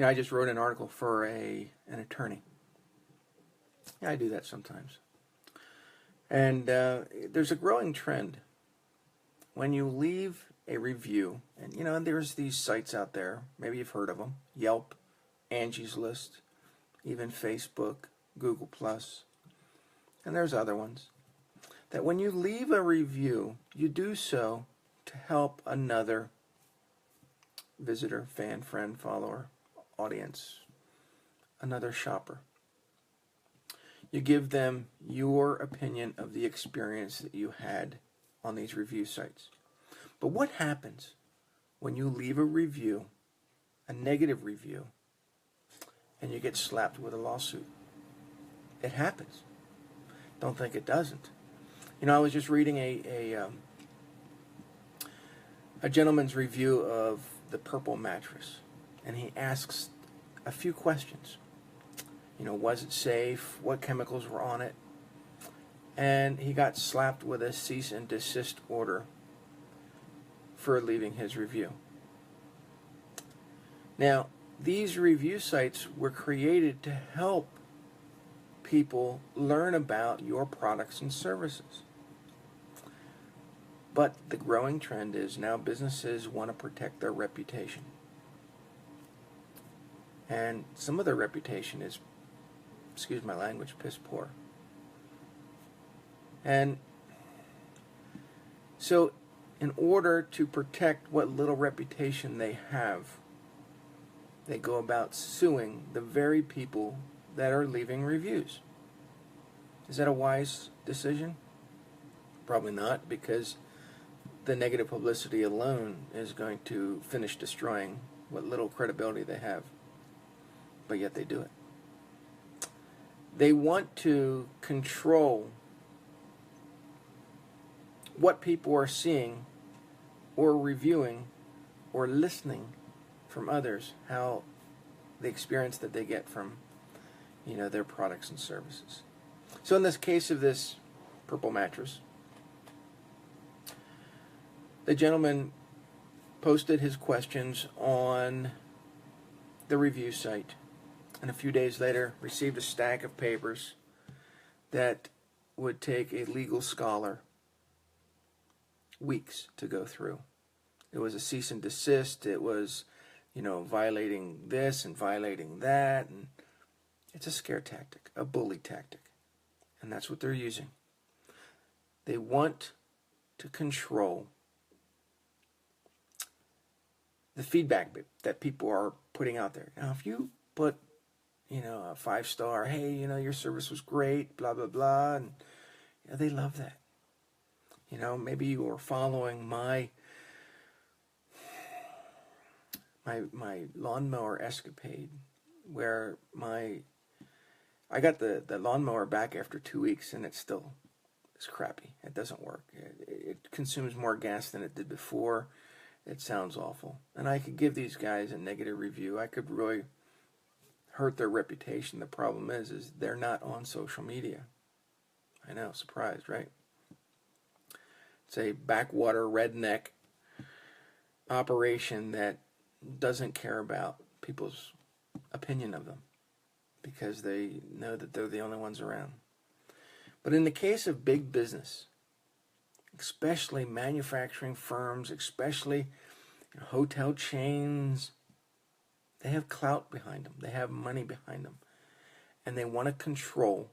I just wrote an article for an attorney. Yeah, I do that sometimes. And there's a growing trend. When you leave a review, and there's these sites out there, maybe you've heard of them, Yelp, Angie's List, even Facebook, Google+, and there's other ones, that when you leave a review, you do so to help another visitor, fan, friend, follower, audience, another shopper. You give them your opinion of the experience that you had on these review sites. But what happens when you leave a review, a negative review, and you get slapped with a lawsuit? It happens. Don't think it doesn't. I was just reading a gentleman's review of the Purple Mattress, and he asks a few questions. Was it safe? What chemicals were on it? And he got slapped with a cease and desist order for leaving his review. Now, these review sites were created to help people learn about your products and services. But the growing trend is now businesses want to protect their reputation. And some of their reputation is, excuse my language, piss poor. And so in order to protect what little reputation they have, they go about suing the very people that are leaving reviews. Is that a wise decision? Probably not, because the negative publicity alone is going to finish destroying what little credibility they have. But yet they do it. They want to control what people are seeing or reviewing or listening from others, how the experience that they get from their products and services. So in this case of this Purple Mattress, the gentleman posted his questions on the review site, and a few days later received a stack of papers that would take a legal scholar weeks to go through. It was a cease and desist. It was, violating this and violating that. And it's a scare tactic, a bully tactic. And that's what they're using. They want to control the feedback that people are putting out there. Now, if you put, a 5-star, hey, your service was great, blah, blah, blah, and they love that. Maybe you were following my lawnmower escapade, where I got the lawnmower back after 2 weeks, and it's crappy. It doesn't work. It consumes more gas than it did before. It sounds awful. And I could give these guys a negative review. I could really hurt their reputation. The problem is they're not on social media. I know, surprised, right? It's a backwater redneck operation that doesn't care about people's opinion of them because they know that they're the only ones around. But in the case of big business, especially manufacturing firms, especially hotel chains, they have clout behind them. They have money behind them. And they want to control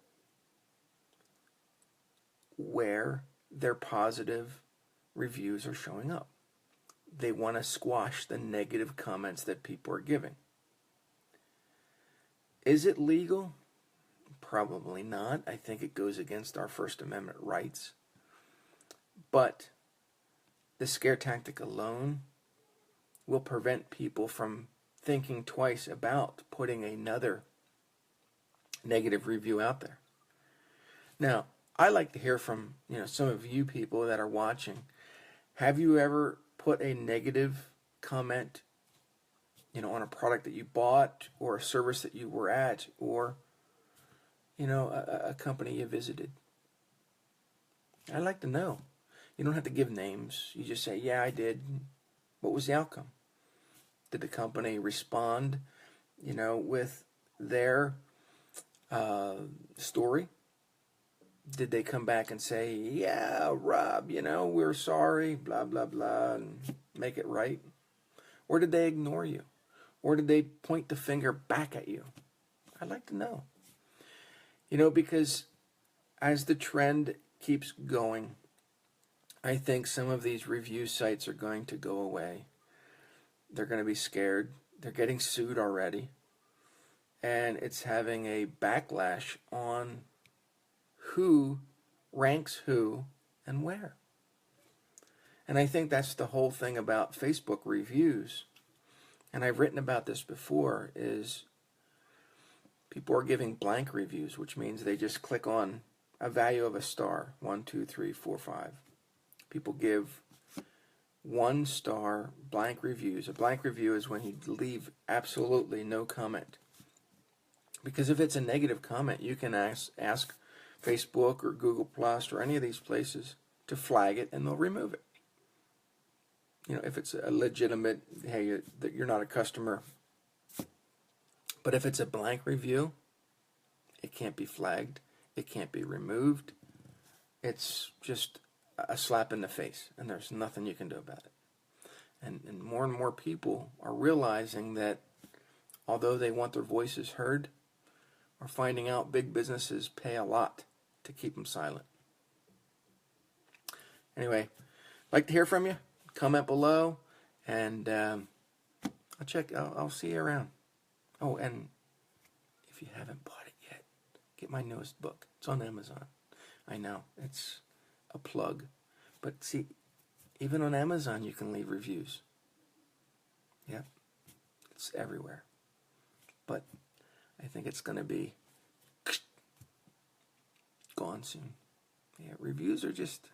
where their positive reviews are showing up. They want to squash the negative comments that people are giving. Is it legal? Probably not. I think it goes against our First Amendment rights. But the scare tactic alone will prevent people from thinking twice about putting another negative review out there. Now, I like to hear from some of you people that are watching. Have you ever put a negative comment on a product that you bought, or a service that you were at, or a company you visited? I'd like to know. You don't have to give names. You just say, yeah, I did. What was the outcome? Did the company respond with their story? Did they come back and say, yeah, Rob, we're sorry, blah, blah, blah, and make it right? Or did they ignore you? Or did they point the finger back at you? I'd like to know. Because as the trend keeps going, I think some of these review sites are going to go away. They're going to be scared. They're getting sued already. And it's having a backlash on who ranks who and where. And I think that's the whole thing about Facebook reviews. And I've written about this before, is people are giving blank reviews, which means they just click on a value of a star, 1, 2, 3, 4, 5. People give 1 star blank reviews. A blank review is when you leave absolutely no comment. Because if it's a negative comment, you can ask Facebook or Google Plus or any of these places to flag it, and they'll remove it. If it's a legitimate, hey, you're not a customer. But if it's a blank review, it can't be flagged. It can't be removed. It's just a slap in the face, and there's nothing you can do about it. And more people are realizing that although they want their voices heard, are finding out big businesses pay a lot to keep them silent. Anyway, I'd like to hear from you. Comment below, and I'll see you around. Oh, and if you haven't bought it yet, get my newest book. It's on Amazon. I know, it's a plug. But see, even on Amazon you can leave reviews. Yep, it's everywhere. But I think it's going to be gone soon. Yeah, reviews are just...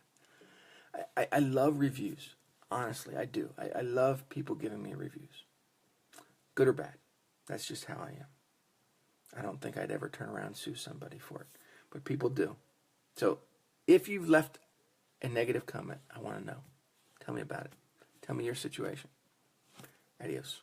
I love reviews. Honestly, I do. I love people giving me reviews. Good or bad. That's just how I am. I don't think I'd ever turn around and sue somebody for it. But people do. So, if you've left a negative comment, I want to know. Tell me about it. Tell me your situation. Adios.